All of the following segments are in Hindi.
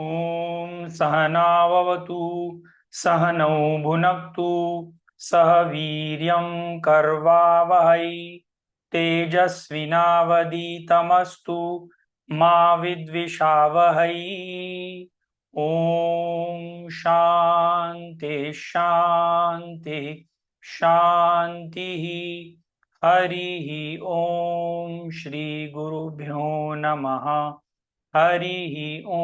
ॐ सहनाववतु सहनौ भुनक्तु सह वीर्यं कर्वावहै तेजस्विनावधीतमस्तु मा विद्विषावहै। ॐ शान्ति शान्ति शान्तिः। हरिः ॐ श्री गुरुभ्यो नमः। हरिः ॐ।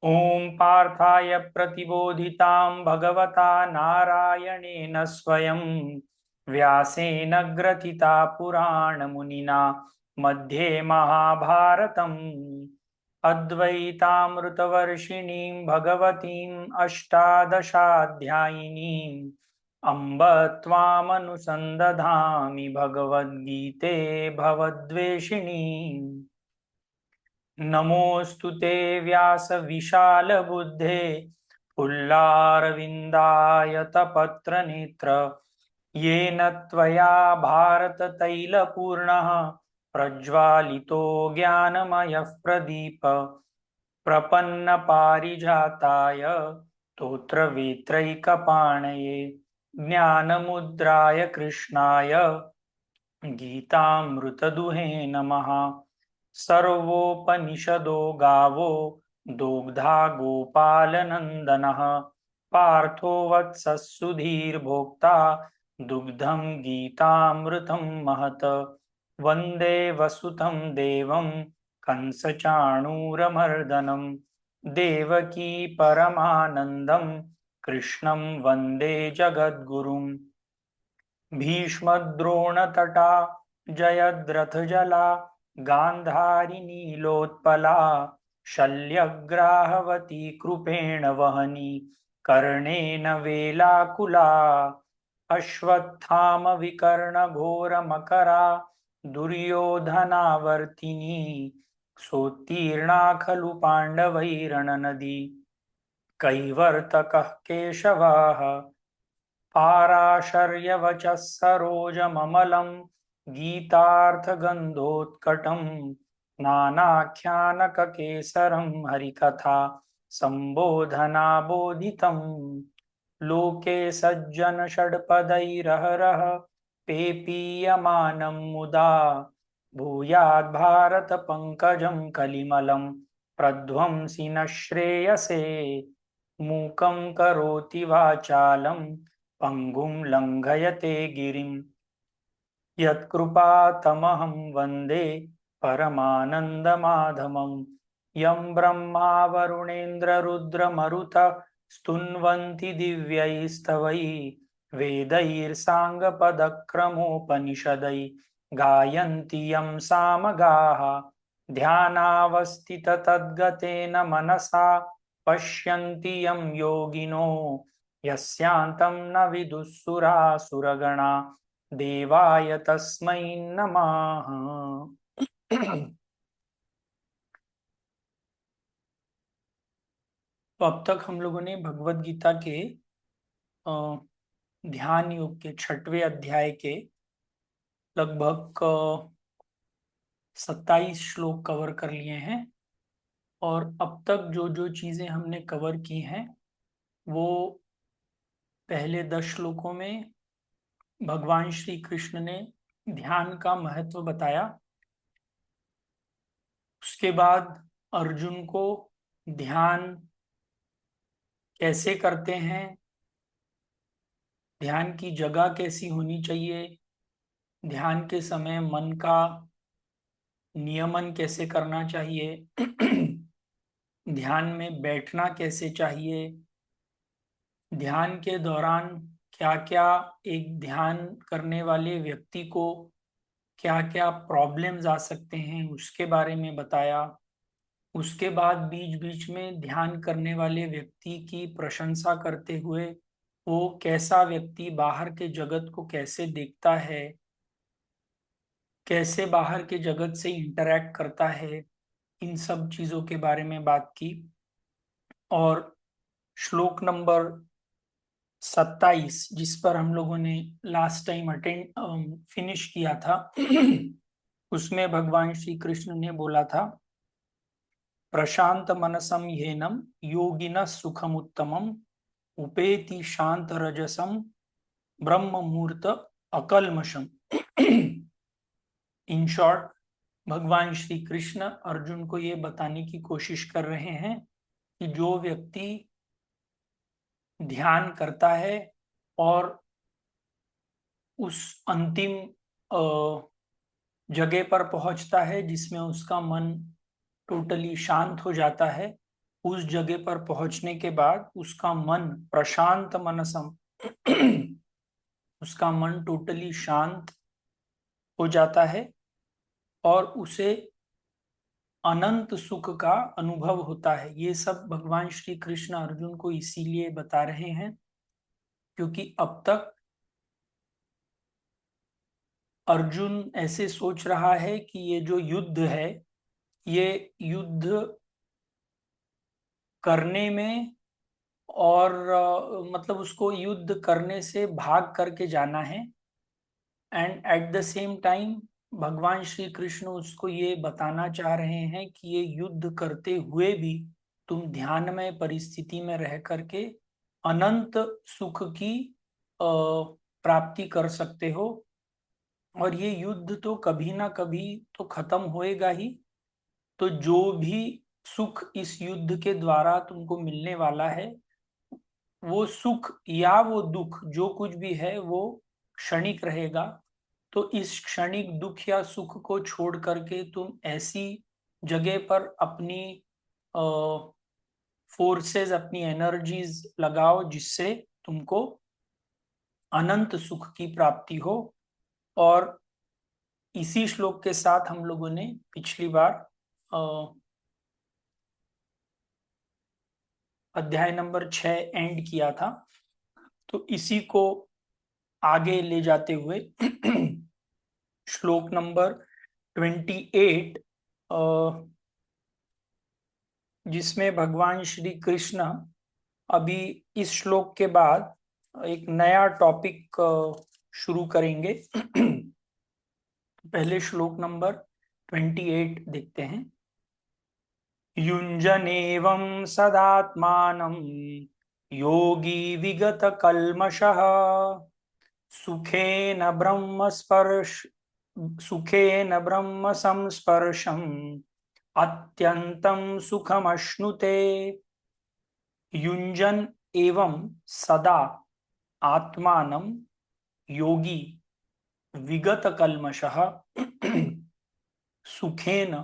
ॐ पार्थाय प्रतिबोधितां भगवता नारायणेन स्वयं व्यासेन ग्रथिता पुराणमुनिना मध्ये महाभारतम् अद्वैतामृतवर्षिणीं भगवतीम् अष्टादशाध्यायिनीम् अम्ब त्वामनुसन्दधामि भगवद्गीते भवद्वेषिणीम्। नमोऽस्तु ते व्यासविशालबुद्धे पुल्लारविन्दायतपत्रनेत्र येन त्वया भारततैलपूर्णः प्रज्वालितो ज्ञानमयः प्रदीप प्रपन्नपारिजाताय स्तोत्रवेत्रैकपाणये ज्ञानमुद्राय कृष्णाय गीतामृतदुहे नमः। सर्वोपनिषदो गावो दुग्धा गोपालनन्दनः पार्थो वत्सः सुधीर्भोक्ता दुग्धं गीतामृतं महत्। वन्दे वसुतं देवं कंसचाणूरमर्दनं देवकी परमानन्दं कृष्णं वन्दे जगद्गुरुम्। भीष्मद्रोणतटा जयद्रथजला गान्धारी नीलोत्पला शल्यग्राहवती कृपेण वहनी कर्णेन वेलाकुला अश्वत्थामविकर्णघोरमकरा दुर्योधनावर्तिनी सोत्तीर्णा खलु पाण्डवैरणनदी कैवर्तकः केशवः पाराशर्यवचः सरोजममलं गीतार्थगन्धोत्कटं नानाख्यानककेसरं हरिकथा सम्बोधनाबोधितं लोके सज्जनषड्पदैरहरः पेपीयमानं मुदा भूयाद्भारतपङ्कजं कलिमलं प्रध्वंसि न श्रेयसे मूकं करोति वाचालं पंगुं लंघयते गिरिं यत्कृपातमहं वन्दे परमानन्दमाधवं यं ब्रह्मा वरुणेन्द्ररुद्रमरुतः स्तुन्वन्ति दिव्यैस्तवैः वेदैर्साङ्गपदक्रमोपनिषदैः गायन्ति यं सामगाः ध्यानावस्थिततद्गतेन मनसा पश्यन्ति यं योगिनो यस्यान्तं न विदुःसुरासुरगणा देवाय तस्मै नमः। तो अब तक हम लोगों ने भगवत गीता के ध्यान योग के 6वें अध्याय के लगभग 27 श्लोक कवर कर लिए हैं और अब तक जो जो चीजें हमने कवर की हैं वो पहले 10 श्लोकों में भगवान श्री कृष्ण ने ध्यान का महत्व बताया। उसके बाद अर्जुन को ध्यान कैसे करते हैं, ध्यान की जगह कैसी होनी चाहिए, ध्यान के समय मन का नियमन कैसे करना चाहिए, ध्यान में बैठना कैसे चाहिए, ध्यान के दौरान क्या क्या एक ध्यान करने वाले व्यक्ति को क्या क्या प्रॉब्लम्स आ सकते हैं उसके बारे में बताया। उसके बाद बीच बीच में ध्यान करने वाले व्यक्ति की प्रशंसा करते हुए वो कैसा व्यक्ति बाहर के जगत को कैसे देखता है, कैसे बाहर के जगत से इंटरैक्ट करता है, इन सब चीजों के बारे में बात की। और श्लोक नंबर 27 जिस पर हम लोगों ने लास्ट टाइम फिनिश किया था उसमें भगवान श्री कृष्ण ने बोला था प्रशांत मनसम येनम योगिनः सुखमुत्तमम् उपेति शांत रजसम ब्रह्म मुहूर्त अकल्मषम। इन शॉर्ट, भगवान श्री कृष्ण अर्जुन को ये बताने की कोशिश कर रहे हैं कि जो व्यक्ति ध्यान करता है और उस अंतिम जगह पर पहुंचता है जिसमें उसका मन टोटली शांत हो जाता है, उस जगह पर पहुंचने के बाद उसका मन प्रशांत मनसम उसका मन टोटली शांत हो जाता है और उसे अनंत सुख का अनुभव होता है। ये सब भगवान श्री कृष्ण अर्जुन को इसीलिए बता रहे हैं क्योंकि अब तक अर्जुन ऐसे सोच रहा है कि ये जो युद्ध है, ये युद्ध करने में और मतलब उसको युद्ध करने से भाग करके जाना है। And at the same time भगवान श्री कृष्ण उसको ये बताना चाह रहे हैं कि ये युद्ध करते हुए भी तुम ध्यानमय परिस्थिति में रह करके अनंत सुख की प्राप्ति कर सकते हो। और ये युद्ध तो कभी ना कभी तो खत्म होएगा ही। तो जो भी सुख इस युद्ध के द्वारा तुमको मिलने वाला है, वो सुख या वो दुख जो कुछ भी है वो क्षणिक रहेगा। तो इस क्षणिक दुख या सुख को छोड़ करके तुम ऐसी जगह पर अपनी फोर्सेस, अपनी एनर्जीज लगाओ जिससे तुमको अनंत सुख की प्राप्ति हो। और इसी श्लोक के साथ हम लोगों ने पिछली बार अध्याय नंबर 6 एंड किया था। तो इसी को आगे ले जाते हुए श्लोक नंबर 28, जिसमें भगवान श्री कृष्ण अभी इस श्लोक के बाद एक नया टॉपिक शुरू करेंगे। पहले श्लोक नंबर 28 देखते हैं। युञ्जनेवं सदात्मानं योगी विगत कल्मषः सुखेन ब्रह्म संस्पर्शम् अत्यन्तं सुखमश्नुते। युञ्जन एवं सदा आत्मानं योगी विगत कल्मषः सुखेन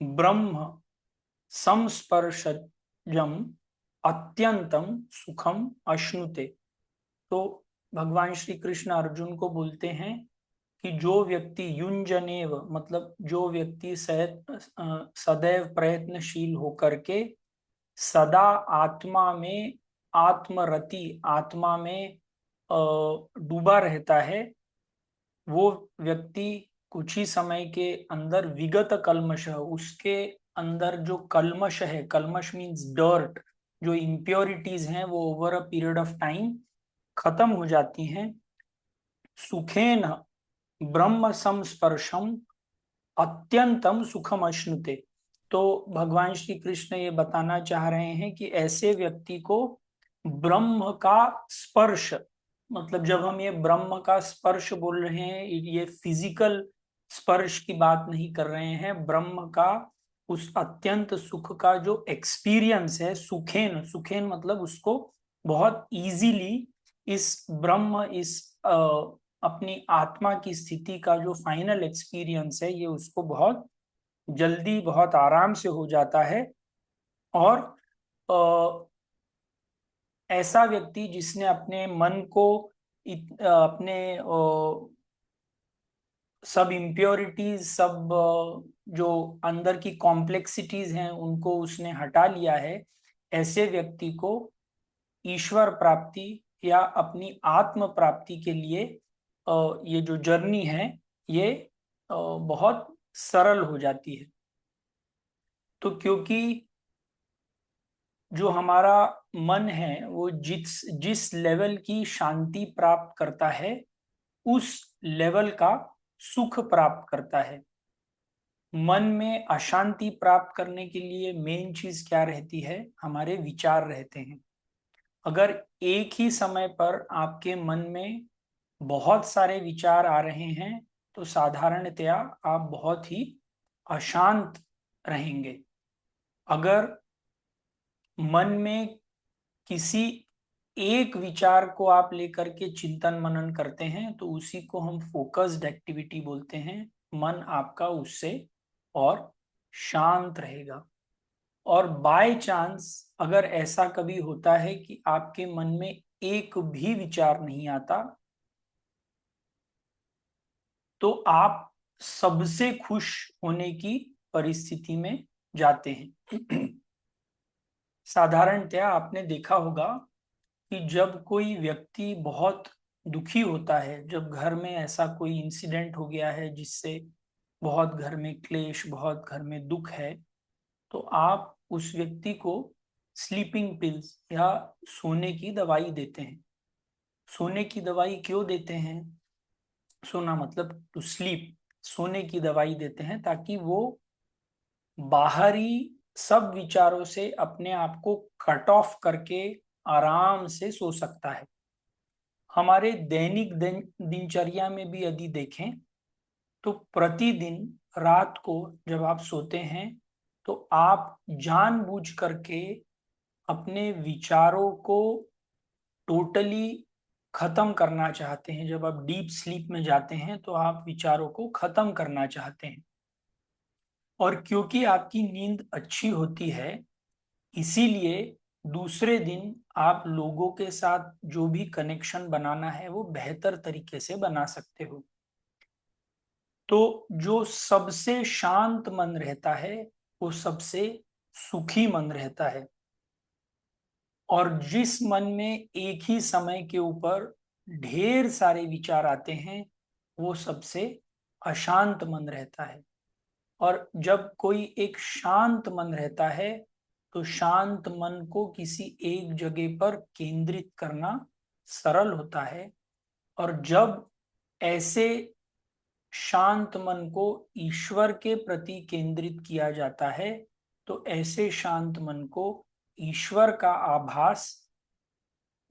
ब्रह्म संस्पर्शजम अत्यंतम सुखम अश्नुते। तो भगवान श्री कृष्ण अर्जुन को बोलते हैं कि जो व्यक्ति युंजनेव मतलब जो व्यक्ति सदैव प्रयत्नशील होकर के सदा आत्मा में आत्मरति आत्मा में डूबा रहता है, वो व्यक्ति कुछ ही समय के अंदर विगत कल्मश, उसके अंदर जो कल्मश है, कल्मश मीन्स डर्ट, जो इम्प्योरिटीज हैं वो over a period of time खत्म हो जाती हैं। सुखेन ब्रह्म संस्पर्शम अत्यंतम सुखम अश्नुते। तो भगवान श्री कृष्ण ये बताना चाह रहे हैं कि ऐसे व्यक्ति को ब्रह्म का स्पर्श, मतलब जब हम ये ब्रह्म का स्पर्श बोल रहे हैं, ये फिजिकल स्पर्श की बात नहीं कर रहे हैं, ब्रह्म का उस अत्यंत सुख का जो एक्सपीरियंस है, सुखेन, सुखेन मतलब उसको बहुत इजीली इस ब्रह्म, इस अपनी आत्मा की स्थिति का जो फाइनल एक्सपीरियंस है, ये उसको बहुत जल्दी बहुत आराम से हो जाता है। और ऐसा व्यक्ति जिसने अपने मन को अपने सब इम्प्योरिटीज, सब जो अंदर की कॉम्प्लेक्सिटीज हैं उनको उसने हटा लिया है, ऐसे व्यक्ति को ईश्वर प्राप्ति या अपनी आत्म प्राप्ति के लिए ये जो जर्नी है ये बहुत सरल हो जाती है। तो क्योंकि जो हमारा मन है वो जिस लेवल की शांति प्राप्त करता है, उस लेवल का सुख प्राप्त करता है। मन में अशांति प्राप्त करने के लिए मेन चीज क्या रहती है? हमारे विचार रहते हैं। अगर एक ही समय पर आपके मन में बहुत सारे विचार आ रहे हैं तो साधारणतया आप बहुत ही अशांत रहेंगे। अगर मन में किसी एक विचार को आप लेकर के चिंतन मनन करते हैं तो उसी को हम फोकस्ड एक्टिविटी बोलते हैं। मन आपका उससे और शांत रहेगा। और बाय चांस अगर ऐसा कभी होता है कि आपके मन में एक भी विचार नहीं आता, तो आप सबसे खुश होने की परिस्थिति में जाते हैं। साधारणतया आपने देखा होगा कि जब कोई व्यक्ति बहुत दुखी होता है, जब घर में ऐसा कोई इंसिडेंट हो गया है जिससे बहुत घर में क्लेश, बहुत घर में दुख है, तो आप उस व्यक्ति को स्लीपिंग पिल्स या सोने की दवाई देते हैं। सोने की दवाई क्यों देते हैं? सोना मतलब टू स्लीप, सोने की दवाई देते हैं ताकि वो बाहरी सब विचारों से अपने आप को कट ऑफ करके आराम से सो सकता है। हमारे दैनिक दिनचर्या में भी यदि देखें तो प्रतिदिन रात को जब आप सोते हैं तो आप जानबूझ करके अपने विचारों को टोटली खत्म करना चाहते हैं। जब आप डीप स्लीप में जाते हैं तो आप विचारों को खत्म करना चाहते हैं। और क्योंकि आपकी नींद अच्छी होती है, इसीलिए दूसरे दिन आप लोगों के साथ जो भी कनेक्शन बनाना है वो बेहतर तरीके से बना सकते हो। तो जो सबसे शांत मन रहता है वो सबसे सुखी मन रहता है। और जिस मन में एक ही समय के ऊपर ढेर सारे विचार आते हैं वो सबसे अशांत मन रहता है। और जब कोई एक शांत मन रहता है तो शांत मन को किसी एक जगह पर केंद्रित करना सरल होता है। और जब ऐसे शांत मन को ईश्वर के प्रति केंद्रित किया जाता है तो ऐसे शांत मन को ईश्वर का आभास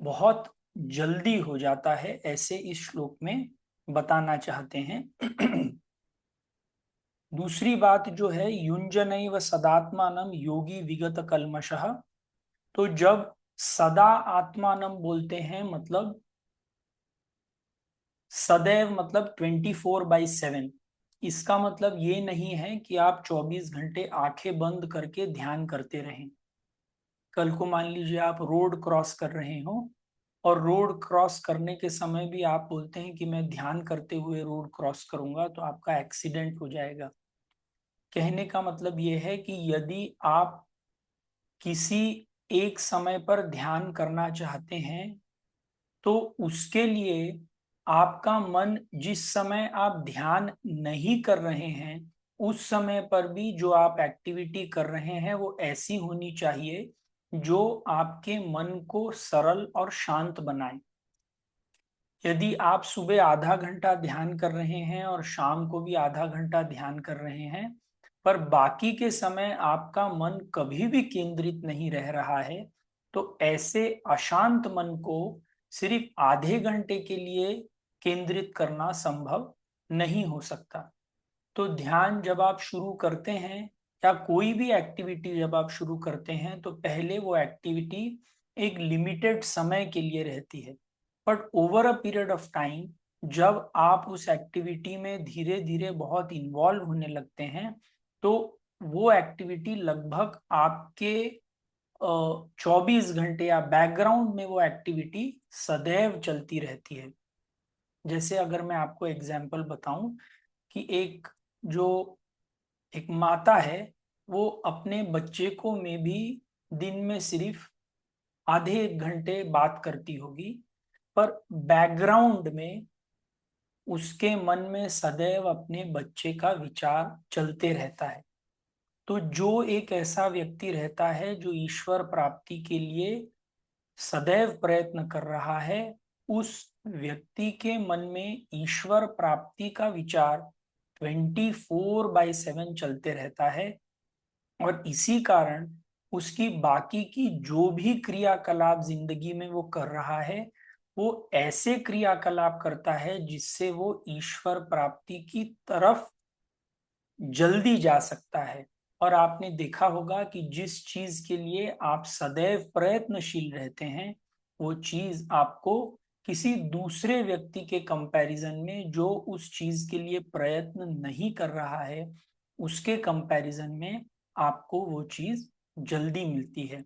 बहुत जल्दी हो जाता है, ऐसे इस श्लोक में बताना चाहते हैं। दूसरी बात जो है, युंजनैव सदात्मानम योगी विगत कल्मषः। तो जब सदा आत्मानम बोलते हैं मतलब सदैव मतलब 24/7। इसका मतलब ये नहीं है कि आप 24 घंटे आंखें बंद करके ध्यान करते रहें। कल को मान लीजिए आप रोड क्रॉस कर रहे हो और रोड क्रॉस करने के समय भी आप बोलते हैं कि मैं ध्यान करते हुए रोड क्रॉस करूंगा, तो आपका एक्सीडेंट हो जाएगा। कहने का मतलब ये है कि यदि आप किसी एक समय पर ध्यान करना चाहते हैं तो उसके लिए आपका मन जिस समय आप ध्यान नहीं कर रहे हैं उस समय पर भी जो आप एक्टिविटी कर रहे हैं वो ऐसी होनी चाहिए जो आपके मन को सरल और शांत बनाए। यदि आप सुबह आधा घंटा ध्यान कर रहे हैं और शाम को भी आधा घंटा ध्यान कर रहे हैं पर बाकी के समय आपका मन कभी भी केंद्रित नहीं रह रहा है, तो ऐसे अशांत मन को सिर्फ आधे घंटे के लिए केंद्रित करना संभव नहीं हो सकता। तो ध्यान जब आप शुरू करते हैं या कोई भी एक्टिविटी जब आप शुरू करते हैं तो पहले वो एक्टिविटी एक लिमिटेड समय के लिए रहती है। But over a period of time जब आप उस एक्टिविटी में धीरे धीरे बहुत इन्वॉल्व होने लगते हैं तो वो एक्टिविटी लगभग आपके 24 घंटे या बैकग्राउंड में वो एक्टिविटी सदैव चलती रहती है। जैसे अगर मैं आपको एग्जाम्पल बताऊं कि जो एक माता है वो अपने बच्चे को में भी दिन में सिर्फ आधे एक घंटे बात करती होगी, पर बैकग्राउंड में उसके मन में सदैव अपने बच्चे का विचार चलते रहता है। तो जो एक ऐसा व्यक्ति रहता है जो ईश्वर प्राप्ति के लिए सदैव प्रयत्न कर रहा है, उस व्यक्ति के मन में ईश्वर प्राप्ति का विचार 24/7 चलते रहता है, और इसी कारण उसकी बाकी की जो भी क्रियाकलाप जिंदगी में वो कर रहा है, वो ऐसे क्रियाकलाप करता है जिससे वो ईश्वर प्राप्ति की तरफ जल्दी जा सकता है। और आपने देखा होगा कि जिस चीज के लिए आप सदैव प्रयत्नशील रहते हैं, वो चीज आपको किसी दूसरे व्यक्ति के कंपैरिजन में जो उस चीज के लिए प्रयत्न नहीं कर रहा है, उसके कंपैरिजन में आपको वो चीज जल्दी मिलती है।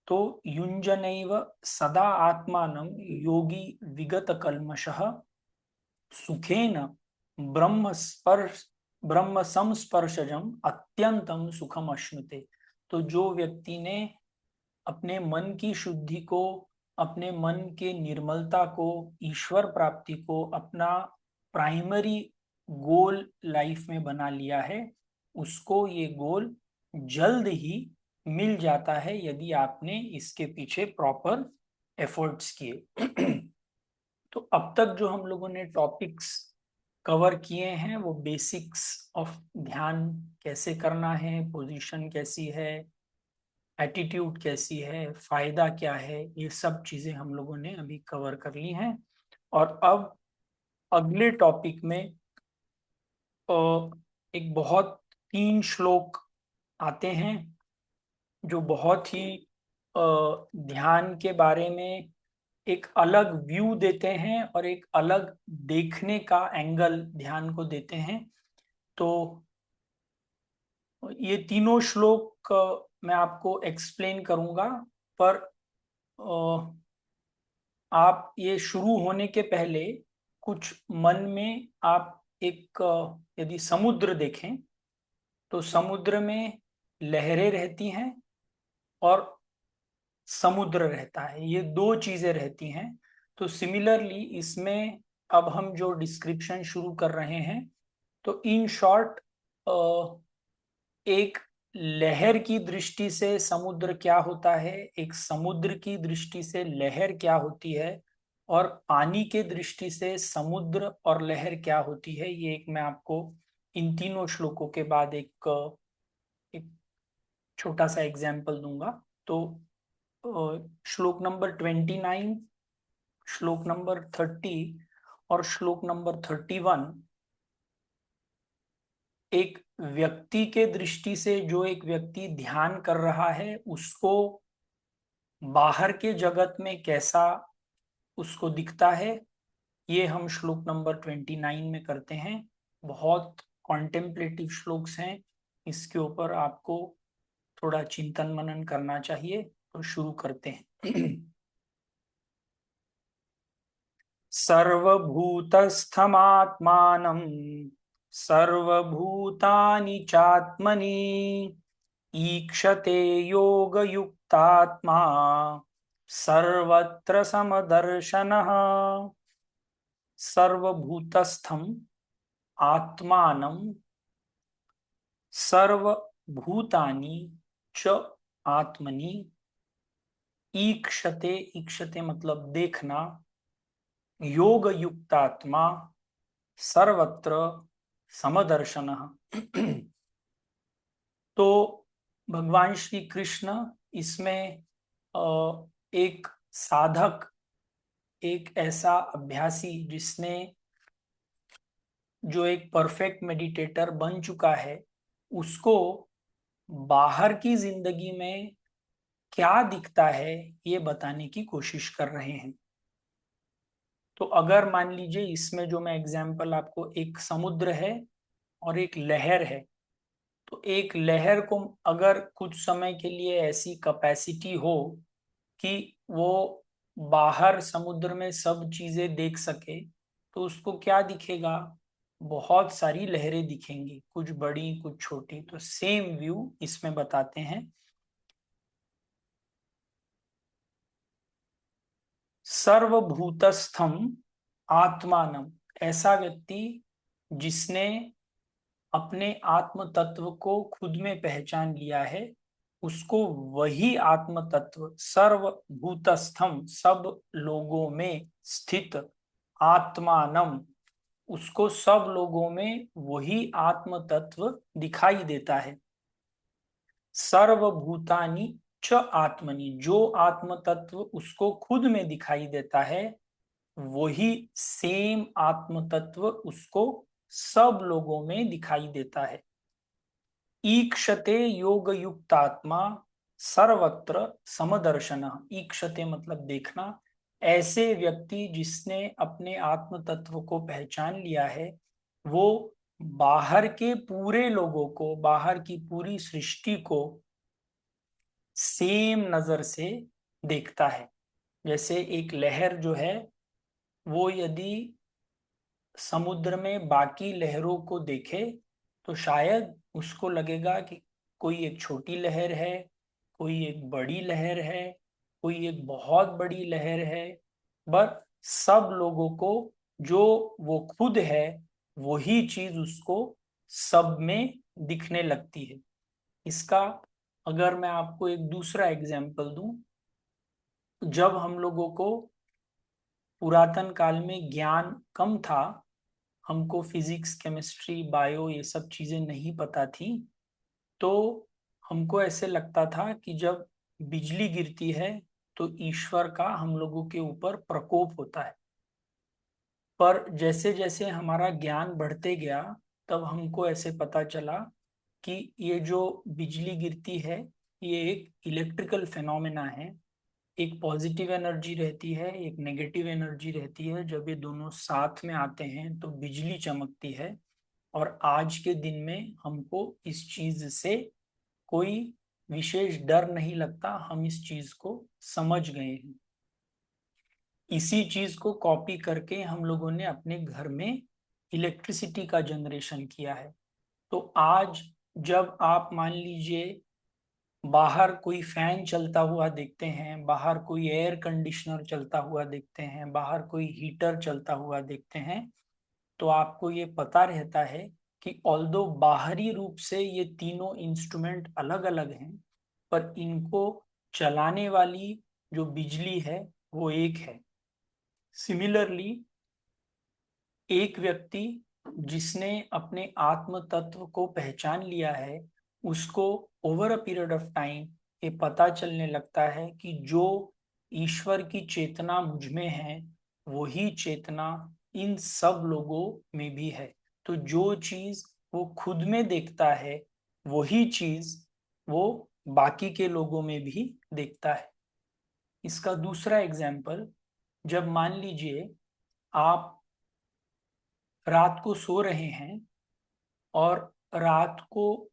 तो युंजनैव सदा आत्मानं योगी विगत कल्मषः सुखेन ब्रह्म स्पर्श ब्रह्म संस्पर्शजम अत्यंतम सुखम अश्नुते। तो जो व्यक्ति ने अपने मन की शुद्धि को, अपने मन के निर्मलता को, ईश्वर प्राप्ति को अपना प्राइमरी गोल लाइफ में बना लिया है, उसको ये गोल जल्द ही मिल जाता है यदि आपने इसके पीछे प्रॉपर एफर्ट्स किए। तो अब तक जो हम लोगों ने टॉपिक्स कवर किए हैं वो बेसिक्स ऑफ ध्यान कैसे करना है, पोजीशन कैसी है, एटीट्यूड कैसी है, फायदा क्या है, ये सब चीजें हम लोगों ने अभी कवर कर ली हैं। और अब अगले टॉपिक में एक बहुत 3 श्लोक आते हैं जो बहुत ही ध्यान के बारे में एक अलग व्यू देते हैं और एक अलग देखने का एंगल ध्यान को देते हैं। तो ये तीनों श्लोक मैं आपको एक्सप्लेन करूंगा, पर आप ये शुरू होने के पहले कुछ मन में आप एक यदि समुद्र देखें तो समुद्र में लहरें रहती हैं और समुद्र रहता है, ये दो चीजें रहती हैं। तो सिमिलरली इसमें अब हम जो डिस्क्रिप्शन शुरू कर रहे हैं, तो इन शॉर्ट एक लहर की दृष्टि से समुद्र क्या होता है, एक समुद्र की दृष्टि से लहर क्या होती है, और पानी के दृष्टि से समुद्र और लहर क्या होती है, ये एक मैं आपको इन तीनों श्लोकों के बाद एक छोटा सा एग्जाम्पल दूंगा। तो श्लोक नंबर 29, श्लोक नंबर 30 और श्लोक नंबर 31 एक व्यक्ति के दृष्टि से, जो एक व्यक्ति ध्यान कर रहा है उसको बाहर के जगत में कैसा उसको दिखता है, ये हम श्लोक नंबर 29 में करते हैं। बहुत कॉन्टेम्पलेटिव श्लोक्स हैं, इसके ऊपर आपको थोड़ा चिंतन मनन करना चाहिए। तो शुरू करते हैं। सर्वभूतस्थमात्मानं सर्वभूतानि चात्मनि ईक्षते योगयुक्तात्मा सर्वत्र समदर्शनः। सर्वभूतस्थम आत्मानं सर्वभूतानि च आत्मनि ईक्षते, ईक्षते मतलब देखना, योग युक्तात्मा सर्वत्र समदर्शनः। तो भगवान श्री कृष्ण इसमें एक साधक, एक ऐसा अभ्यासी जिसने, जो एक परफेक्ट मेडिटेटर बन चुका है, उसको बाहर की जिंदगी में क्या दिखता है ये बताने की कोशिश कर रहे हैं। तो अगर मान लीजिए इसमें जो मैं एग्जाम्पल आपको, एक समुद्र है और एक लहर है, तो एक लहर को अगर कुछ समय के लिए ऐसी कैपेसिटी हो कि वो बाहर समुद्र में सब चीजें देख सके, तो उसको क्या दिखेगा, बहुत सारी लहरें दिखेंगी, कुछ बड़ी कुछ छोटी। तो सेम व्यू इसमें बताते हैं। सर्वभूतस्थम आत्मानम, ऐसा व्यक्ति जिसने अपने आत्म तत्व को खुद में पहचान लिया है, उसको वही आत्म तत्व सर्वभूतस्थम, सब लोगों में स्थित, आत्मानम उसको सब लोगों में वही आत्म तत्व दिखाई देता है। सर्वभूतानि च आत्मनि, जो आत्म तत्व उसको खुद में दिखाई देता है वही सेम आत्म तत्व उसको सब लोगों में दिखाई देता है। ईक्षते योग युक्तात्मा सर्वत्र समदर्शन। ईक्षते मतलब देखना। ऐसे व्यक्ति जिसने अपने आत्म तत्व को पहचान लिया है वो बाहर के पूरे लोगों को, बाहर की पूरी सृष्टि को सेम नजर से देखता है। जैसे एक लहर जो है वो यदि समुद्र में बाकी लहरों को देखे तो शायद उसको लगेगा कि कोई एक छोटी लहर है, कोई एक बड़ी लहर है, कोई एक बहुत बड़ी लहर है। बट सब लोगों को जो वो खुद है वही चीज उसको सब में दिखने लगती है। इसका अगर मैं आपको एक दूसरा एग्जाम्पल दूं, जब हम लोगों को पुरातन काल में ज्ञान कम था, हमको फिजिक्स, केमिस्ट्री, बायो ये सब चीजें नहीं पता थी, तो हमको ऐसे लगता था कि जब बिजली गिरती है तो ईश्वर का हम लोगों के ऊपर प्रकोप होता है। पर जैसे जैसे हमारा ज्ञान बढ़ते गया तब हमको ऐसे पता चला कि ये जो बिजली गिरती है ये एक इलेक्ट्रिकल फेनोमेना है। एक पॉजिटिव एनर्जी रहती है, एक नेगेटिव एनर्जी रहती है। जब ये दोनों साथ में आते हैं तो बिजली चमकती है। और आज के दिन में हमको इस चीज से कोई विशेष डर नहीं लगता, हम इस चीज को समझ गए हैं। इसी चीज को कॉपी करके हम लोगों ने अपने घर में इलेक्ट्रिसिटी का जनरेशन किया है। तो आज जब आप मान लीजिए बाहर कोई फैन चलता हुआ देखते हैं, बाहर कोई एयर कंडीशनर चलता हुआ देखते हैं, बाहर कोई हीटर चलता हुआ देखते हैं, तो आपको ये पता रहता है कि ऑल्दो बाहरी रूप से ये तीनों इंस्ट्रूमेंट अलग अलग हैं, पर इनको चलाने वाली जो बिजली है वो एक है। सिमिलरली एक व्यक्ति जिसने अपने आत्म तत्व को पहचान लिया है उसको over a period of time ये पता चलने लगता है कि जो ईश्वर की चेतना मुझ में है वही चेतना इन सब लोगों में भी है। तो जो चीज वो खुद में देखता है वही चीज वो बाकी के लोगों में भी देखता है। इसका दूसरा एग्जाम्पल, जब मान लीजिए आप रात को सो रहे हैं और रात को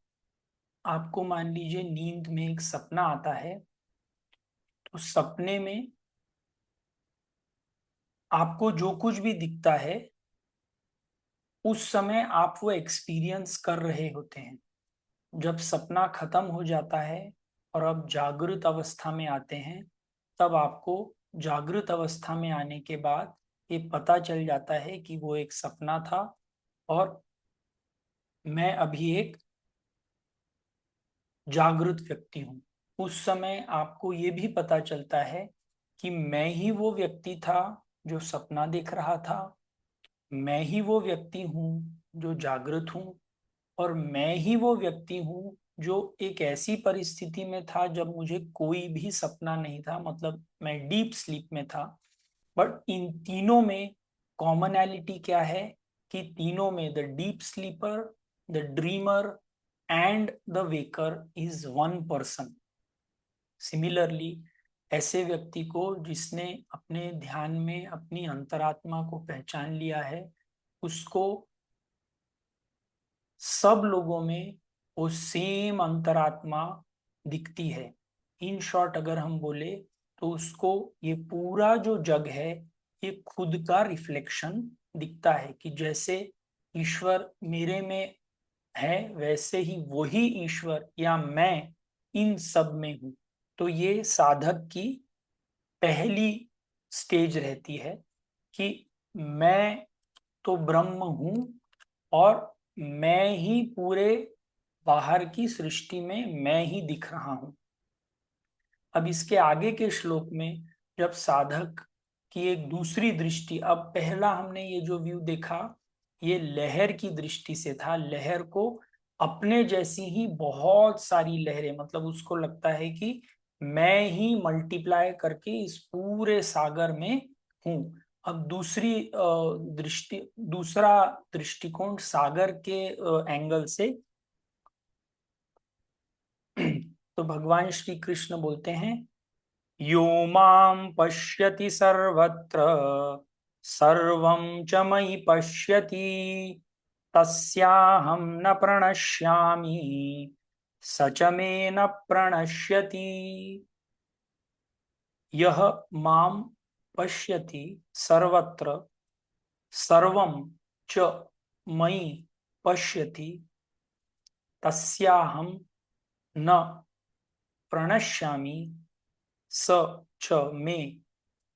आपको मान लीजिए नींद में एक सपना आता है, तो सपने में आपको जो कुछ भी दिखता है उस समय आप वो एक्सपीरियंस कर रहे होते हैं। जब सपना खत्म हो जाता है और आप जागृत अवस्था में आते हैं तब आपको जागृत अवस्था में आने के बाद ये पता चल जाता है कि वो एक सपना था और मैं अभी एक जागृत व्यक्ति हूँ। उस समय आपको ये भी पता चलता है कि मैं ही वो व्यक्ति था जो सपना देख रहा था, मैं ही वो व्यक्ति हूँ जो जागृत हूँ, और मैं ही वो व्यक्ति हूँ जो एक ऐसी परिस्थिति में था जब मुझे कोई भी सपना नहीं था, मतलब मैं डीप स्लीप में था। बट इन तीनों में कॉमनैलिटी क्या है कि तीनों में the deep sleeper, the dreamer and the waker is one person. Similarly ऐसे व्यक्ति को जिसने अपने ध्यान में अपनी अंतरात्मा को पहचान लिया है उसको सब लोगों में वो सेम अंतरात्मा दिखती है। इन शॉर्ट अगर हम बोले तो उसको ये पूरा जो जग है ये खुद का रिफ्लेक्शन दिखता है कि जैसे ईश्वर मेरे में है वैसे ही वही ईश्वर या मैं इन सब में हूं। तो ये साधक की पहली स्टेज रहती है कि मैं तो ब्रह्म हूं और मैं ही पूरे बाहर की सृष्टि में मैं ही दिख रहा हूं। अब इसके आगे के श्लोक में जब साधक की एक दूसरी दृष्टि, अब पहला हमने ये जो व्यू देखा ये लहर की दृष्टि से था। लहर को अपने जैसी ही बहुत सारी लहरें, मतलब उसको लगता है कि मैं ही मल्टीप्लाई करके इस पूरे सागर में हूं। अब दूसरा दृष्टिकोण सागर के एंगल से तो भगवान श्री कृष्ण बोलते हैं, यो माम पश्यति सर्वत्र सर्वं च मयि पश्यति तस्याहं न प्रणश्यामि स च मे न प्रणश्यति। यह माम पश्यति सर्वत्र सर्वं च मयि पश्यति तस्याहं न प्रणश्यामि स च मे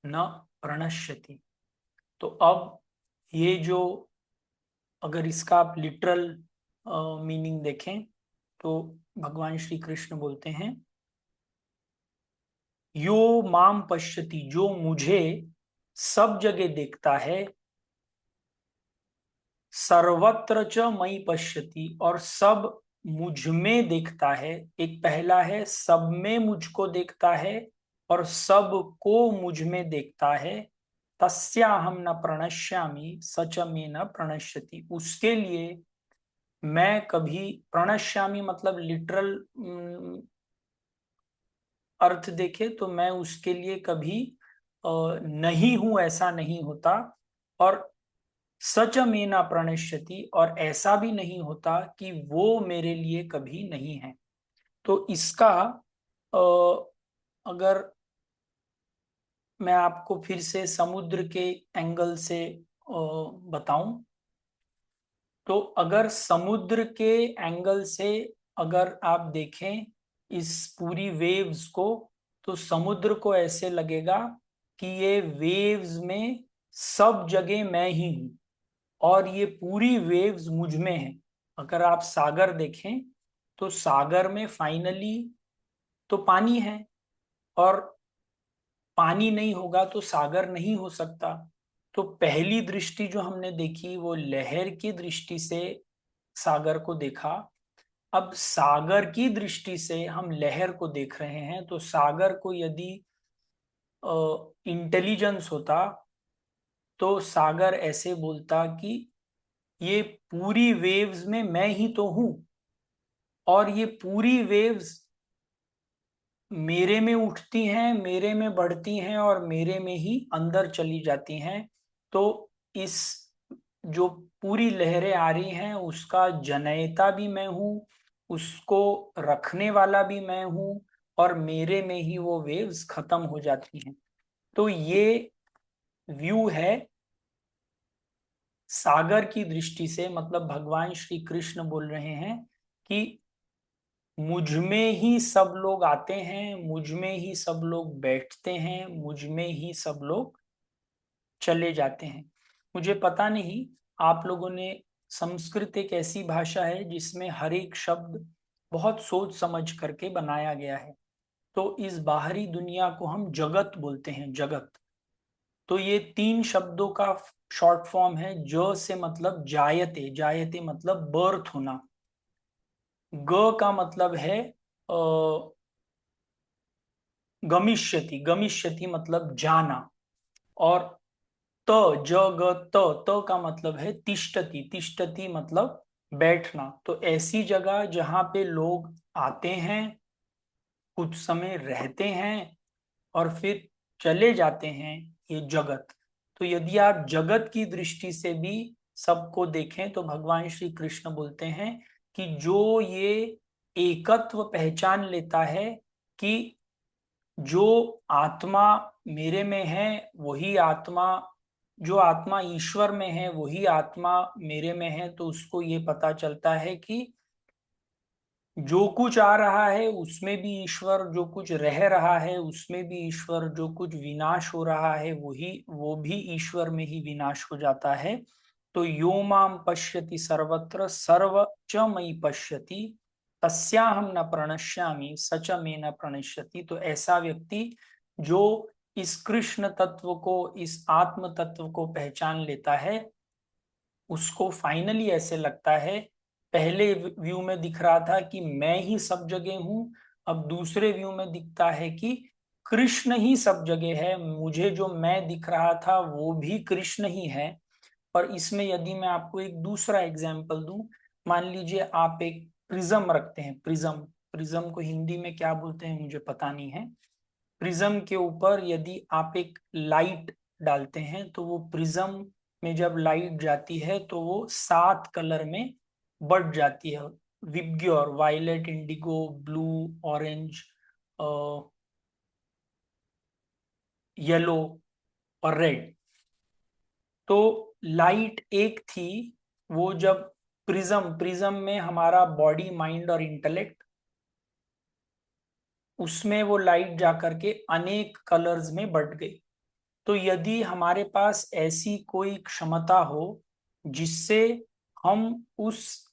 न प्रणश्यति। तो अब ये जो, अगर इसका आप लिटरल मीनिंग देखें तो भगवान श्री कृष्ण बोलते हैं, यो माम पश्यति, जो मुझे सब जगह देखता है, सर्वत्र च मई पश्यति, और सब मुझ में देखता है। एक पहला है सब में मुझको देखता है और सब को मुझ में देखता है। तस्याहम न प्रणश्यामि सच में न प्रणश्यति, उसके लिए मैं कभी, प्रणश्यामि मतलब लिटरल अर्थ देखे तो मैं उसके लिए कभी नहीं हूं, ऐसा नहीं होता। और सच में ना प्रणश्यति, और ऐसा भी नहीं होता कि वो मेरे लिए कभी नहीं है। तो इसका अगर मैं आपको फिर से समुद्र के एंगल से बताऊं, तो अगर समुद्र के एंगल से अगर आप देखें इस पूरी वेव्स को, तो समुद्र को ऐसे लगेगा कि ये वेव्स में सब जगह मैं ही हूं और ये पूरी वेव्स मुझ में है। अगर आप सागर देखें तो सागर में फाइनली तो पानी है, और पानी नहीं होगा तो सागर नहीं हो सकता। तो पहली दृष्टि जो हमने देखी वो लहर की दृष्टि से सागर को देखा। अब सागर की दृष्टि से हम लहर को देख रहे हैं, तो सागर को यदि इंटेलिजेंस होता तो सागर ऐसे बोलता कि ये पूरी वेव्स में मैं ही तो हूं, और ये पूरी वेव्स मेरे में उठती हैं, मेरे में बढ़ती हैं और मेरे में ही अंदर चली जाती हैं। तो इस जो पूरी लहरें आ रही हैं उसका जनयता भी मैं हूं, उसको रखने वाला भी मैं हूं, और मेरे में ही वो वेव्स खत्म हो जाती हैं। तो ये व्यू है सागर की दृष्टि से। मतलब भगवान श्री कृष्ण बोल रहे हैं कि मुझ में ही सब लोग आते हैं, मुझ में ही सब लोग बैठते हैं, मुझ में ही सब लोग चले जाते हैं। मुझे पता नहीं, आप लोगों ने, संस्कृत एक ऐसी भाषा है जिसमें हर एक शब्द बहुत सोच समझ करके बनाया गया है। तो इस बाहरी दुनिया को हम जगत बोलते हैं, जगत। तो ये तीन शब्दों का शॉर्ट फॉर्म है। ज से मतलब जायते, जायते मतलब बर्थ होना। ग का मतलब है गमिष्यति, गमिष्यति मतलब जाना। और त, ज ग त, त का मतलब है तिष्ठति, तिष्ठति मतलब बैठना। तो ऐसी जगह जहां पे लोग आते हैं, कुछ समय रहते हैं और फिर चले जाते हैं, ये जगत। तो यदि आप जगत की दृष्टि से भी सबको देखें तो भगवान श्री कृष्ण बोलते हैं कि जो ये एकत्व पहचान लेता है कि जो आत्मा मेरे में है वही आत्मा, जो आत्मा ईश्वर में है वही आत्मा मेरे में है, तो उसको ये पता चलता है कि जो कुछ आ रहा है उसमें भी ईश्वर, जो कुछ रह रहा है उसमें भी ईश्वर, जो कुछ विनाश हो रहा है वो भी ईश्वर में ही विनाश हो जाता है। तो यो माम पश्यति सर्वत्र सर्व च मयि पश्यति तस्याहम न प्रणश्यामि सच में न प्रणश्यति। तो ऐसा व्यक्ति जो इस कृष्ण तत्व को, इस आत्म तत्व को पहचान लेता है, उसको फाइनली ऐसे लगता है, पहले व्यू में दिख रहा था कि मैं ही सब जगह हूं, अब दूसरे व्यू में दिखता है कि कृष्ण ही सब जगह है, मुझे जो मैं दिख रहा था वो भी कृष्ण ही है। और इसमें यदि मैं आपको एक दूसरा एग्जाम्पल दूं, मान लीजिए आप एक प्रिज्म रखते हैं, प्रिज्म, प्रिज्म को हिंदी में क्या बोलते हैं मुझे पता नहीं है। प्रिज्म के ऊपर यदि आप एक लाइट डालते हैं तो वो प्रिज्म में जब लाइट जाती है तो वो 7 कलर में बढ़ जाती है, VIBGYOR, violet, indigo, blue, orange, yellow और रेड। तो लाइट एक थी, वो जब प्रिज्म, प्रिज्म में हमारा बॉडी, माइंड और इंटेलेक्ट, उसमें वो लाइट जाकर के अनेक कलर्स में बढ़ गई। तो यदि हमारे पास ऐसी कोई क्षमता हो जिससे हम उस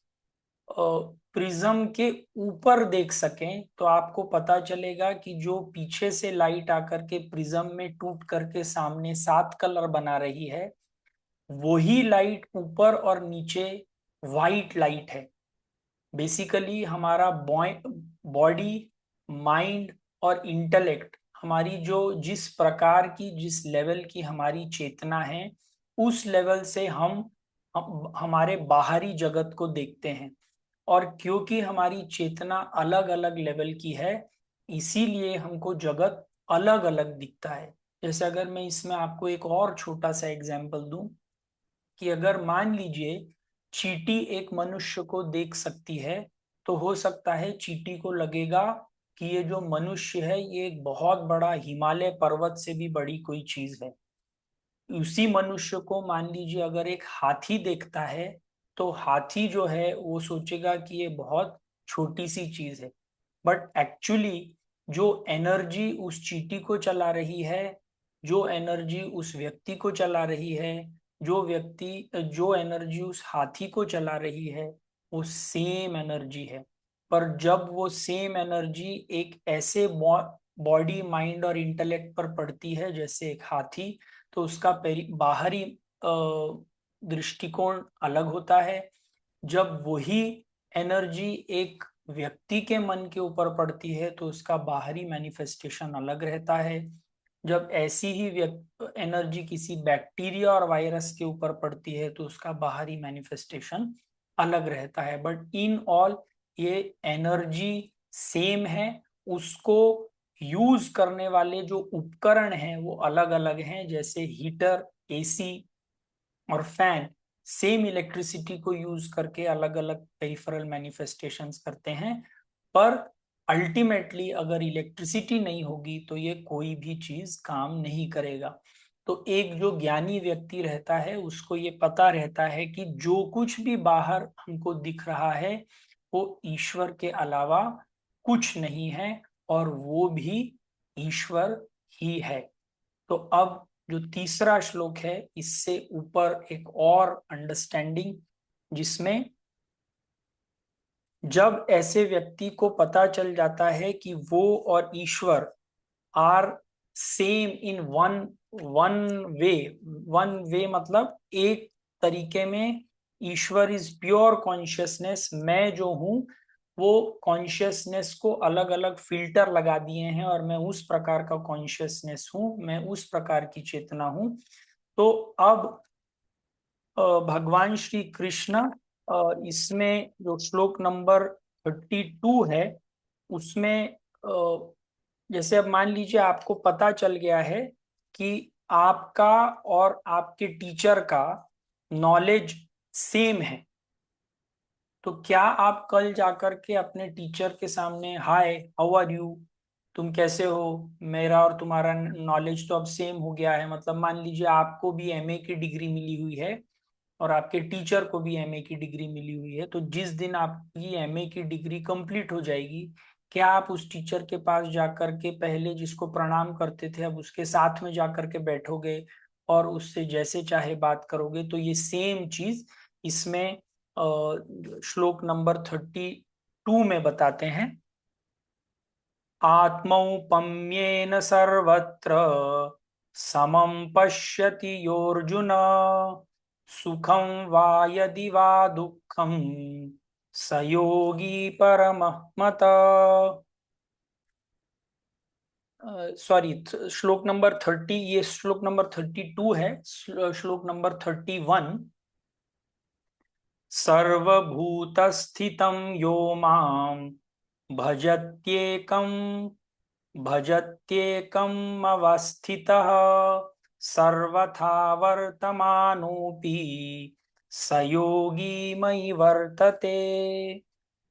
प्रिज्म के ऊपर देख सकें, तो आपको पता चलेगा कि जो पीछे से लाइट आकर के प्रिज्म में टूट करके सामने 7 कलर बना रही है, वही लाइट ऊपर और नीचे वाइट लाइट है। बेसिकली हमारा बॉडी, माइंड और इंटेलेक्ट, हमारी जो जिस प्रकार की, जिस लेवल की हमारी चेतना है, उस लेवल से हमारे बाहरी जगत को देखते हैं। और क्योंकि हमारी चेतना अलग अलग लेवल की है, इसीलिए हमको जगत अलग अलग दिखता है। जैसे अगर मैं इसमें आपको एक और छोटा सा एग्जांपल दूं, कि अगर मान लीजिए चींटी एक मनुष्य को देख सकती है, तो हो सकता है चींटी को लगेगा कि ये जो मनुष्य है ये एक बहुत बड़ा हिमालय पर्वत से भी बड़ी कोई चीज है। उसी मनुष्य को मान लीजिए अगर एक हाथी देखता है, तो हाथी जो है वो सोचेगा कि ये बहुत छोटी सी चीज है। बट एक्चुअली जो एनर्जी उस चींटी को चला रही है, जो एनर्जी उस व्यक्ति को चला रही है, जो एनर्जी उस हाथी को चला रही है, वो सेम एनर्जी है। पर जब वो सेम एनर्जी एक ऐसे बॉडी, माइंड और इंटेलेक्ट पर पड़ती है जैसे एक हाथी, तो उसका बाहरी दृष्टिकोण अलग होता है। जब वही एनर्जी एक व्यक्ति के मन के ऊपर पड़ती है तो उसका बाहरी मैनिफेस्टेशन अलग रहता है। जब ऐसी ही एनर्जी किसी बैक्टीरिया और वायरस के ऊपर पड़ती है तो उसका बाहरी मैनिफेस्टेशन अलग रहता है। बट इन ऑल ये एनर्जी सेम है, उसको यूज करने वाले जो उपकरण हैं वो अलग अलग हैं। जैसे हीटर, एसी और फैन सेम इलेक्ट्रिसिटी को यूज करके अलग अलग पेरिफेरल मैनिफेस्टेशंस करते हैं, पर अल्टीमेटली अगर इलेक्ट्रिसिटी नहीं होगी तो ये कोई भी चीज काम नहीं करेगा। तो एक जो ज्ञानी व्यक्ति रहता है उसको ये पता रहता है कि जो कुछ भी बाहर हमको दिख रहा है वो ईश्वर के अलावा कुछ नहीं है, और वो भी ईश्वर ही है। तो अब जो तीसरा श्लोक है, इससे ऊपर एक और अंडरस्टैंडिंग, जिसमें जब ऐसे व्यक्ति को पता चल जाता है कि वो और ईश्वर are same in one one way, one way मतलब एक तरीके में, ईश्वर इज प्योर कॉन्शियसनेस, मैं जो हूं वो कॉन्शियसनेस को अलग अलग फिल्टर लगा दिए हैं और मैं उस प्रकार का कॉन्शियसनेस हूं, मैं उस प्रकार की चेतना हूं। तो अब भगवान श्री कृष्ण इसमें जो श्लोक नंबर 32 है उसमें, जैसे अब मान लीजिए आपको पता चल गया है कि आपका और आपके टीचर का नॉलेज सेम है, तो क्या आप कल जाकर के अपने टीचर के सामने, हाय हाउ आर यू, तुम कैसे हो, मेरा और तुम्हारा नॉलेज तो अब सेम हो गया है, मतलब मान लीजिए आपको भी एमए की डिग्री मिली हुई है और आपके टीचर को भी एमए की डिग्री मिली हुई है, तो जिस दिन आपकी एमए की डिग्री कंप्लीट हो जाएगी, क्या आप उस टीचर के पास जाकर के पहले जिसको प्रणाम करते थे अब उसके साथ में जाकर के बैठोगे और उससे जैसे चाहे बात करोगे? तो ये सेम चीज इसमें श्लोक नंबर 32 में बताते हैं। आत्मौपम्येन सर्वत्र समं पश्यति योऽर्जुन, सुखम वा यदि वा दुखम स योगी परमः मतः। सॉरी, श्लोक नंबर 30, ये श्लोक नंबर 32 है। श्लोक नंबर 31, सर्वभूतस्थितं यो मां भजत्येकं भजत्येकम् अवस्थितः सर्वथा वर्तमानोऽपि स योगी मयि वर्तते।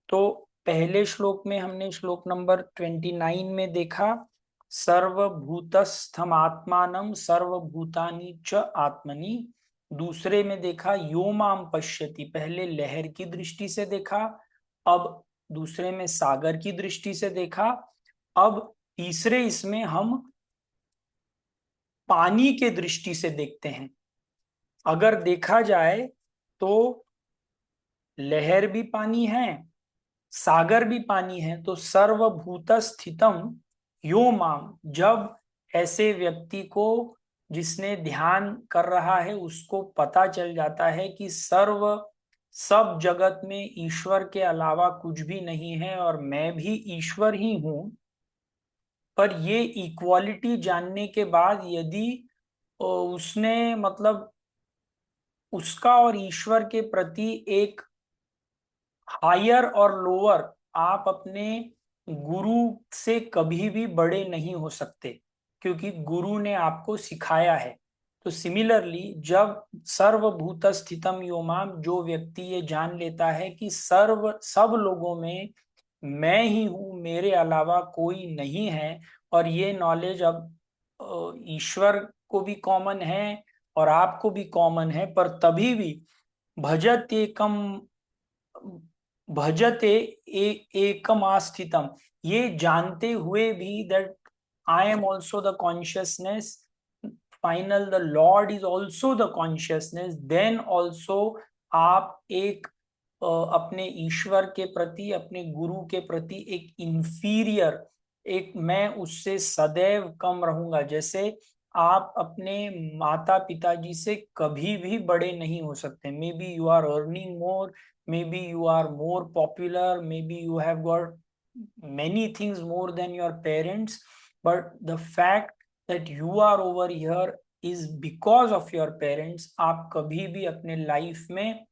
तो पहले श्लोक में हमने श्लोक नंबर 29 में देखा सर्वभूतस्थमात्मानं सर्वभूतानि च आत्मनि। दूसरे में देखा यो माम पश्यति, पहले लहर की दृष्टि से देखा, अब दूसरे में सागर की दृष्टि से देखा, अब तीसरे इसमें हम पानी के दृष्टि से देखते हैं। अगर देखा जाए तो लहर भी पानी है, सागर भी पानी है, तो सर्वभूत स्थितम यो माम, जब ऐसे व्यक्ति को, जिसने ध्यान कर रहा है, उसको पता चल जाता है कि सब जगत में ईश्वर के अलावा कुछ भी नहीं है और मैं भी ईश्वर ही हूं, पर ये इक्वालिटी जानने के बाद यदि उसने मतलब उसका और ईश्वर के प्रति एक हायर और लोअर, आप अपने गुरु से कभी भी बड़े नहीं हो सकते, क्योंकि गुरु ने आपको सिखाया है। तो सिमिलरली जब सर्वभूत स्थितम योमाम, जो व्यक्ति ये जान लेता है कि सब लोगों में मैं ही हूं, मेरे अलावा कोई नहीं है, और ये नॉलेज अब ईश्वर को भी कॉमन है और आपको भी कॉमन है, पर तभी भी भजत एकम भजते एकम आस्थितम, ये जानते हुए भी that I am also the consciousness, final the lord is also the consciousness, then also आप एक अपने ईश्वर के प्रति, अपने गुरु के प्रति एक इंफीरियर, एक मैं उससे सदैव कम रहूंगा। जैसे आप अपने माता पिताजी से कभी भी बड़े नहीं हो सकते। Maybe you are earning more, maybe you are more popular, maybe you have got many things more than your parents, but the fact that you are over here is because of your parents। आप कभी भी अपने लाइफ में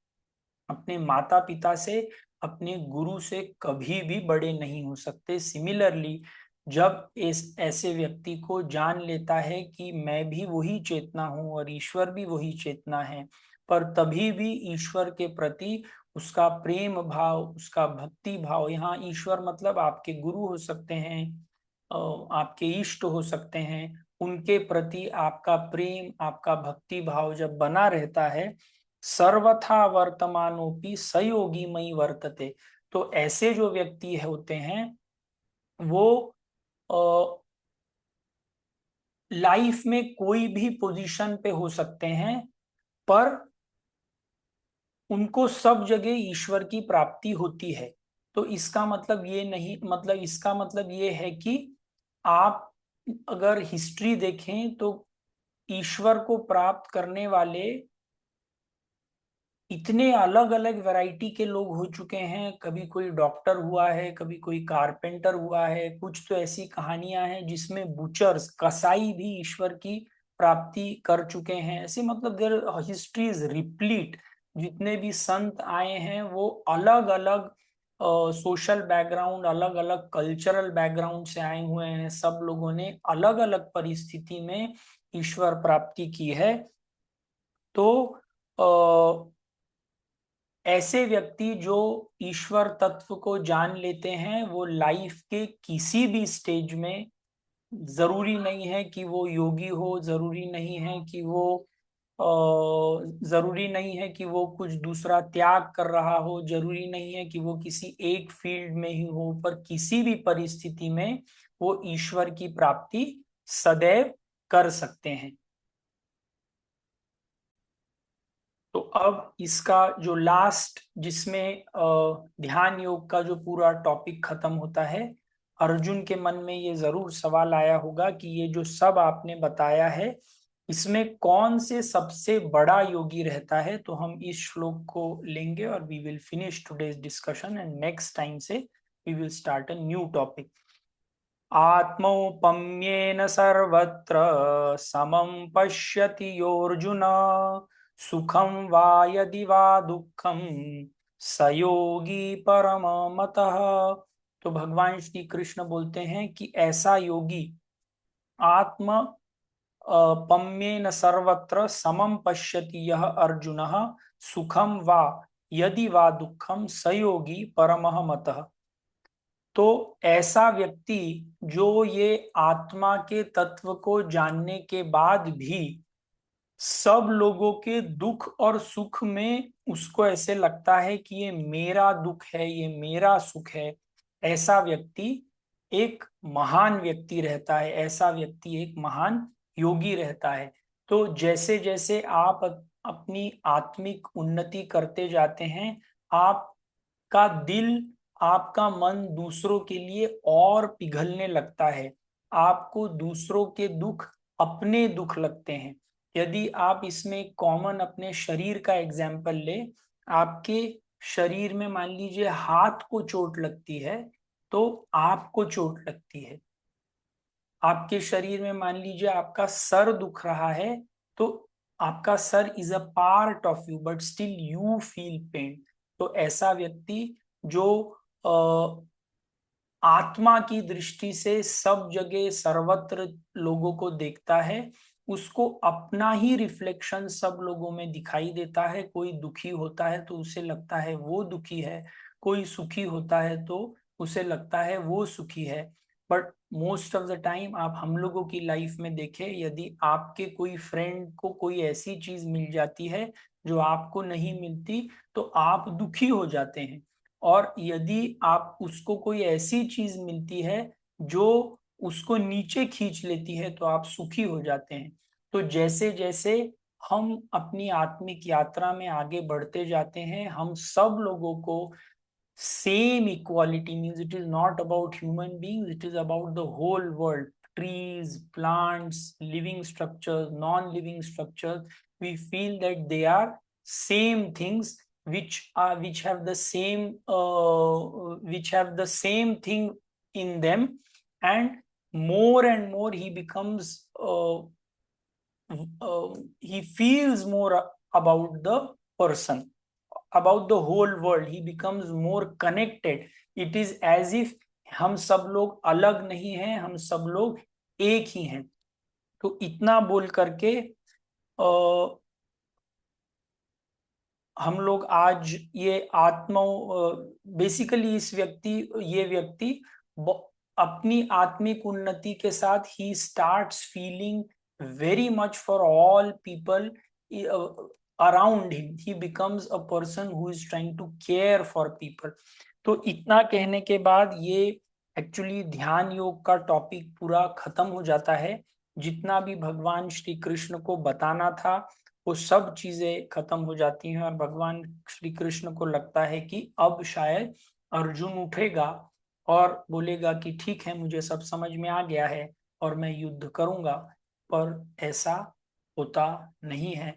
अपने माता पिता से, अपने गुरु से कभी भी बड़े नहीं हो सकते। सिमिलरली जब ऐसे व्यक्ति को जान लेता है कि मैं भी वही चेतना हूं और ईश्वर भी वही चेतना है, पर तभी भी ईश्वर के प्रति उसका प्रेम भाव, उसका भक्ति भाव, यहाँ ईश्वर मतलब आपके गुरु हो सकते हैं, आपके इष्ट हो सकते हैं, उनके प्रति आपका प्रेम, आपका भक्ति भाव जब बना रहता है, सर्वथा वर्तमानोपि सयोगी मई वर्तते। तो ऐसे जो व्यक्ति होते हैं वो लाइफ में कोई भी पोजीशन पे हो सकते हैं, पर उनको सब जगह ईश्वर की प्राप्ति होती है। तो इसका मतलब ये नहीं, मतलब इसका मतलब ये है कि आप अगर हिस्ट्री देखें तो ईश्वर को प्राप्त करने वाले इतने अलग अलग वैरायटी के लोग हो चुके हैं। कभी कोई डॉक्टर हुआ है, कभी कोई कारपेंटर हुआ है, कुछ तो ऐसी कहानियां हैं जिसमें बुचर्स, कसाई भी ईश्वर की प्राप्ति कर चुके हैं। ऐसे मतलब देयर हिस्ट्री इज रिप्लीट। जितने भी संत आए हैं वो अलग अलग सोशल बैकग्राउंड, अलग अलग कल्चरल बैकग्राउंड से आए हुए हैं। सब लोगों ने अलग अलग परिस्थिति में ईश्वर प्राप्ति की है। तो ऐसे व्यक्ति जो ईश्वर तत्व को जान लेते हैं, वो लाइफ के किसी भी स्टेज में, जरूरी नहीं है कि वो योगी हो, जरूरी नहीं है कि वो जरूरी नहीं है कि वो कुछ दूसरा त्याग कर रहा हो, जरूरी नहीं है कि वो किसी एक फील्ड में ही हो, पर किसी भी परिस्थिति में वो ईश्वर की प्राप्ति सदैव कर सकते हैं। तो अब इसका जो लास्ट, जिसमें ध्यान योग का जो पूरा टॉपिक खत्म होता है, अर्जुन के मन में ये जरूर सवाल आया होगा कि ये जो सब आपने बताया है इसमें कौन से सबसे बड़ा योगी रहता है? तो हम इस श्लोक को लेंगे और we will finish today's discussion and next time से we will start a new topic. आत्मौपम्येन सर्वत्र समं पश्यति योऽर्जुन सुखं वा यदि वा दुःखं स योगी परममतः। तो भगवान श्री कृष्ण बोलते हैं कि ऐसा योगी आत्म पम्येन सर्वत्र समं पश्यति यह अर्जुनः सुखम वा यदि वा दुःखम स योगी परमः मतः। तो ऐसा व्यक्ति जो ये आत्मा के तत्व को जानने के बाद भी सब लोगों के दुख और सुख में उसको ऐसे लगता है कि ये मेरा दुख है, ये मेरा सुख है, ऐसा व्यक्ति एक महान व्यक्ति रहता है, ऐसा व्यक्ति एक महान योगी रहता है। तो जैसे जैसे आप अपनी आत्मिक उन्नति करते जाते हैं, आपका दिल, आपका मन दूसरों के लिए और पिघलने लगता है, आपको दूसरों के दुख अपने दुख लगते हैं। यदि आप इसमें कॉमन अपने शरीर का एग्जाम्पल ले, आपके शरीर में मान लीजिए हाथ को चोट लगती है तो आपको चोट लगती है, आपके शरीर में मान लीजिए आपका सर दुख रहा है तो आपका sir is a part of you but still you feel pain. तो ऐसा व्यक्ति जो आत्मा की दृष्टि से सब जगह सर्वत्र लोगों को देखता है, उसको अपना ही रिफ्लेक्शन सब लोगों में दिखाई देता है। कोई दुखी होता है तो उसे लगता है वो दुखी है, कोई सुखी होता है तो उसे लगता है वो सुखी है। But most of the time आप हम लोगों की लाइफ में देखें, यदि आपके कोई फ्रेंड को कोई ऐसी चीज मिल जाती है जो आपको नहीं मिलती तो आप दुखी हो जाते हैं, और यदि आप उसको कोई ऐसी चीज मिलती है जो उसको नीचे खींच लेती है तो आप सुखी हो जाते हैं। तो जैसे जैसे हम अपनी आत्मिक यात्रा में आगे बढ़ते जाते हैं, हम सब लोगों को same equality, means it is not about human beings, it is about the whole world, trees, plants, living structures, non living structures, we feel that they are same things which have the same thing in them, and more he becomes he feels more about the person, about the whole world, he becomes more connected. It is as if हम सब लोग अलग नहीं हैं, हम सब लोग एक ही हैं। तो इतना बोल करके हम लोग आज ये आत्मा, बेसिकली इस व्यक्ति, ये व्यक्ति अपनी आत्मिक उन्नति के साथ ही starts feeling very much for all people around him, he becomes a person who is trying to care for people. तो इतना कहने के बाद ये एक्चुअली ध्यान योग का टॉपिक पूरा खत्म हो जाता है। जितना भी भगवान श्री कृष्ण को बताना था वो सब चीजें खत्म हो जाती हैं, और भगवान श्री कृष्ण को लगता है कि अब शायद अर्जुन उठेगा और बोलेगा कि ठीक है, मुझे सब समझ में आ गया है और मैं युद्ध करूंगा। पर ऐसा होता नहीं है।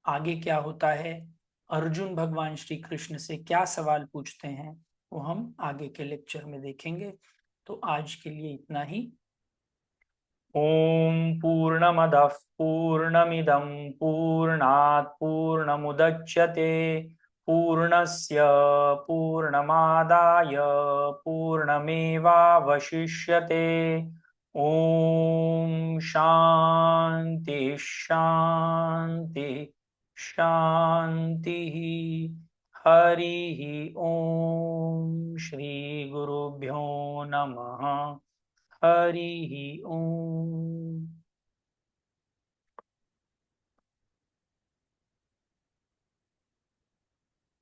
आगे क्या होता है, अर्जुन भगवान श्री कृष्ण से क्या सवाल पूछते हैं, वो हम आगे के लेक्चर में देखेंगे। तो आज के लिए इतना ही। ओम पूर्णमदः पूर्णमिदं पूर्णात् पूर्णमुदच्यते पूर्णस्य पूर्णमादाय पूर्णमेवावशिष्यते। ओम शांति शांति शांति। हरि ओम श्री गुरुभ्यो नमः। हरि ओम।